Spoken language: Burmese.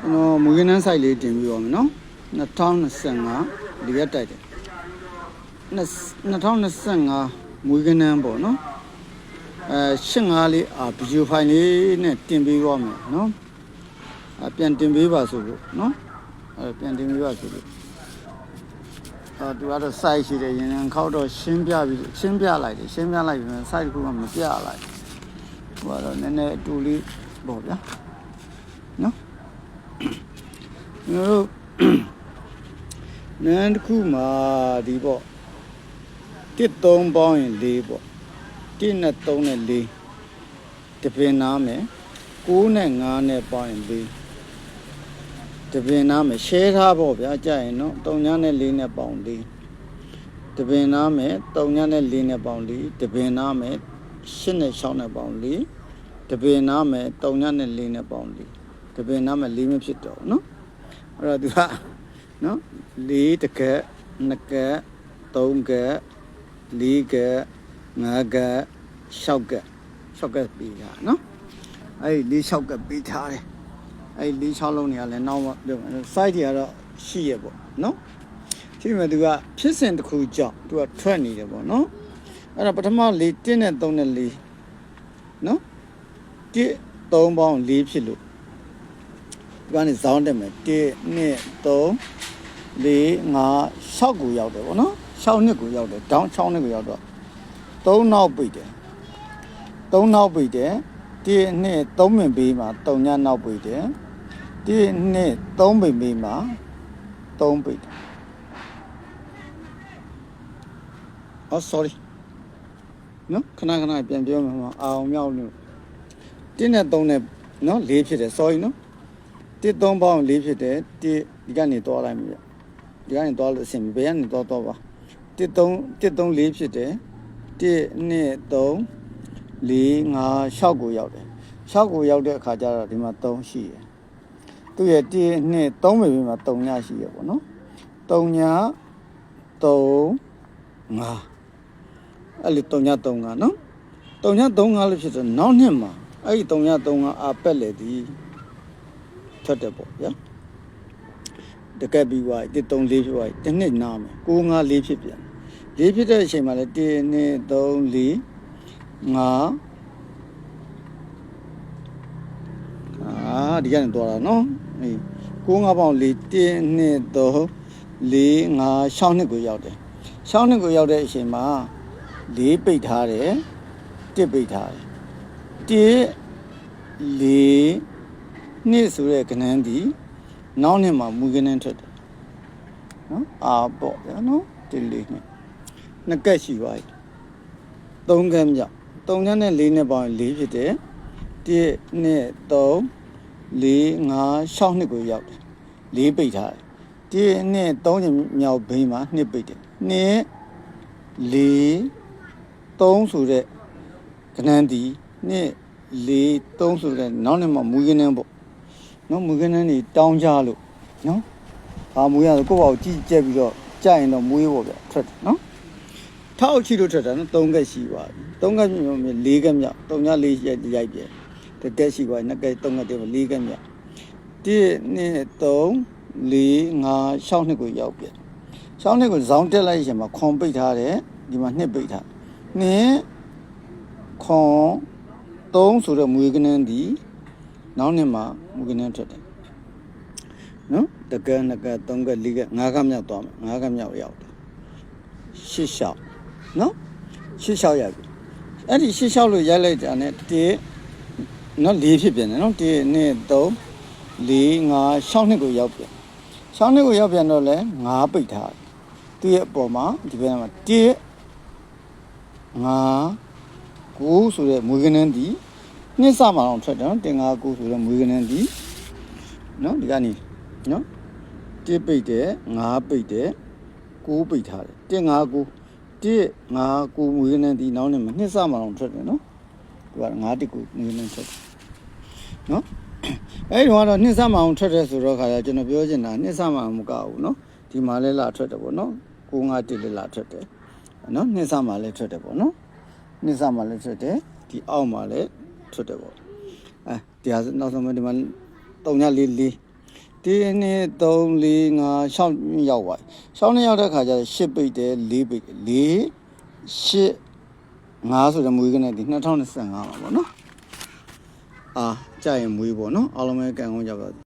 ကျွန်တော်မူရင်းနှန်းဆိုင်လေးတင်ပြီးပါမယ်နော်2025ဒီရက်တိုက်တယ်2025မူရင်းနှန်းပေါ့နော်85လေးဗီဒီယိုဖိုင်လေးနဲ့တင်ပေးပါမယ်နော်ပြန်တင်ပေးပါဆိုလို့နော်ပြန်တင်ပေးပါဆိုလို့သူကတော့ site ရှိတယ်ရင်ခောက်တော့ရှင်းပြလိုက်ပြီးရှင်းပြလိုက်ပြီ site တစ်ခုမှမပြလိုက်ဟိုကတော့နည်းနည်းအတူလေးပေါ့ဗျာနော်ကျွန်တော်တို့နန်းတစ်ခုမှာဒီပေါ့1 3ပေါင်းရင်4ပေါ့1နဲ့3နဲ့4တပင်နာမယ်9နဲ့5နဲ့ပေါင်းရင်4တပင်နာမယ် share ထားပေါ့ဗျာကြရင်နော်3ညနဲ့4နဲ့ပေါင်း4တပင်နာမယ်3ညနဲ့4နဲ့ပေါင်း4တပင်နာမယ်8နဲ့6နဲ့ပေါင်း4တပင်နာမယ်3ညနဲ့4နဲ့ပေါင်း4တပင်နာမယ်4မဖြစ်တော့နော်အဲ့တော့သူကနော်4တကက်2ကက်3ကက်4ကက်5ကက်6ကက်6ကက်ပြီးတာနော်အဲ့ဒီ6ကက်ပြီးထားတယ်အဲ့ဒီ6လုံးတွေကလည်းနောက်မှပြောမယ် site တွေကတော့ရှိရပေါ့နော်ဒီမှာသူကဖြစ်စဉ်တစ်ခုကြောင့်သူကထွက်နေတယ်ပေါ့နော်အဲ့တော့ပထမ1နဲ့3နဲ့4နော်1 3ပေါင်း4ဖြစ်လို့ဒီကနေဇောင်းတက်မယ်1 2 3 4 5 6ကိုရောက်တယ်ပေါ့နော်6နှစ်ကိုရောက်တယ်ဒေါင်း6နှစ်ကိုရောက်တော့3နောက်ပိတ်တယ်3နောက်ပိတ်တယ်1 2 3ပင်ပေးမှာ3ညနောက်ပိတ်တယ်1 2 3ပင်ပေးမှာ3ပိတ်တယ်sorry နော်ခဏပြန်ပြောမှာအောင်မြောက်လို့1နဲ့3နဲ့နော်4ဖြစ်တယ် sorry နော်1 3ပေါင်း4ဖြစ်တယ်1ဒီကနေသွားလိုက်ပြီဒီကနေသွားလို့အဆင်ပြေဘယ်ကနေသွားပါ1 3 4ဖြစ်တယ်1 2 3 4 5 6ကိုရောက်တယ်6ကိုရောက်တဲ့အခါကျတော့ဒီမှာ3ရှိတယ်သူရဲ့1 2 3ပဲပြီးမှာ3ညရှိရပေါ့နော်3ည3 5အဲ့လေ3ည3 5နော်3ည3 5လို့ဖြစ်တော့နောက်နှစ်မှာအဲ့ဒီ3ည3 5ပက်လေဒီထွက်တယ်ပေါ့ဗျာတကက်ပြီးွား1 3 4ဖြစ်သွားပြီတစ်နှစ်နားမယ်9 5 4ဖြစ်ပြန်4ဖြစ်တဲ့အချိန်မှာလဲ1 2 3 4 5ဒီကနေသွားတာနော်အေး9 5ပေါင်း4 1 2 3 4 5 6နှစ်ကိုရောက်တယ်6နှစ်ကိုရောက်တဲ့အချိန်မှာ4ပိတ်ထားတယ်1ပိတ်ထားတယ်1 4နှစ်ဆိုတဲ့ကဏ္ဍဒီနောက်နှစ်မှာမူကနန်းထွက်တယ်နော်ပေါ့ဗျာနော်1 4နှစ်2ကက်ရှိသွားပြီ3ကက်မြောက်3ညနဲ့4နဲ့ပေါင်း4ဖြစ်တယ်1 2 3 4 5 6နှစ်ကိုရောက်တယ်4ပိတ်ထားတယ်1 2 3ညမြောက်ဘိန်းမှာ2ပိတ်တယ်2 4 3ဆိုတဲ့ကဏ္ဍဒီ2 4 3ဆိုတဲ့နောက်နှစ်မှာမူကနန်းပေါ့နော်မူကနန်းနေတောင်းကြလို့နော်မူရဆိုကိုယ့်ဘာကိုကြည့်ကြက်ပြီးတော့ကြိုက်ရင်တော့မွေးပေါ့ဗျထွက်တယ်နော်ထောက်ချီလို့ထွက်တာနော်3ကက်ရှိပါပြီ3ကက်မြောက်4ကက်မြောက်3ည4ရိုက်ပြတကက်ရှိပါ2ကက်3ကက်တည်း4ကက်မြောက်1 2 3 4 5 6နှစ်ကိုရောက်ပြ6နှစ်ကိုဇောင်းတက်လိုက်ရင်မှာခွန်ပိတ်ထားတယ်ဒီမှာ2ပိတ်ထား2ခွန်3ဆိုတော့မူကနန်းဒီနောက်နှစ်မှာမူကနန်းထွက်တယ်နော်တကယ်2က3က4က5ကမြောက်သွားမယ်5ကမြောက်ရောက်တယ်8လျှောက်နော်8လျှောက်ရပြီအဲ့ဒီ8လျှောက်လို့ရိုက်လိုက်တာနဲ့1နော်4ဖြစ်ပြန်တယ်နော်1 2 3 4 5 6နှစ်ကိုရောက်ပြန်6နှစ်ကိုရောက်ပြန်တော့လဲ5ပိတ်ထားသူရဲ့အပေါ်မှာဒီဘက်မှာ1 5 9ဆိုတဲ့မွေးကနန်းဒီနှစ်စမှာတော့ထွက်တယ်နော်1 5 9ဆိုတဲ့မွေးကနန်းဒီနော်ဒီကနေနော်1ပိတ်တယ်5ပိတ်တယ်9ပိတ်ထားတယ်1 5 9 1 5 9မွေးကနန်းဒီနောက်နဲ့နှစ်စမှာတော့ထွက်တယ်နော်သူက5 1 9မွေးကနန်းထွက်တယ်နော်အဲ့ဒီတော့နှစ်စမှာအောင်ထွက်တယ်ဆိုတော့ခါကျကျွန်တော်ပြောချင်တာနှစ်စမှာမကဘူးနော်ဒီမှာလဲလာထွက်တယ်ပေါ့နော်9 5 1လဲလာထွက်တယ်နော်နှစ်စမှာလဲထွက်တယ်ပေါ့နော်နှစ်စမှာလဲထွက်တယ်ဒီအောက်မှာလဲထွက်တယ်ပေါ့ဒီဟာနောက်ဆုံးဒီမှာ3ည4 4 1 2 3 4 5 6ရောက်သွား6နှစ်ရောက်တဲ့ခါကျတော့10ပိတ်တယ်4ပိတ်4 8 5ဆိုတဲ့မွေးကနေဒီ2025ပါပေါ့နော်အာကြာရင်မွေးပေါ့နော်အားလုံးပဲကံကောင်းကြပါ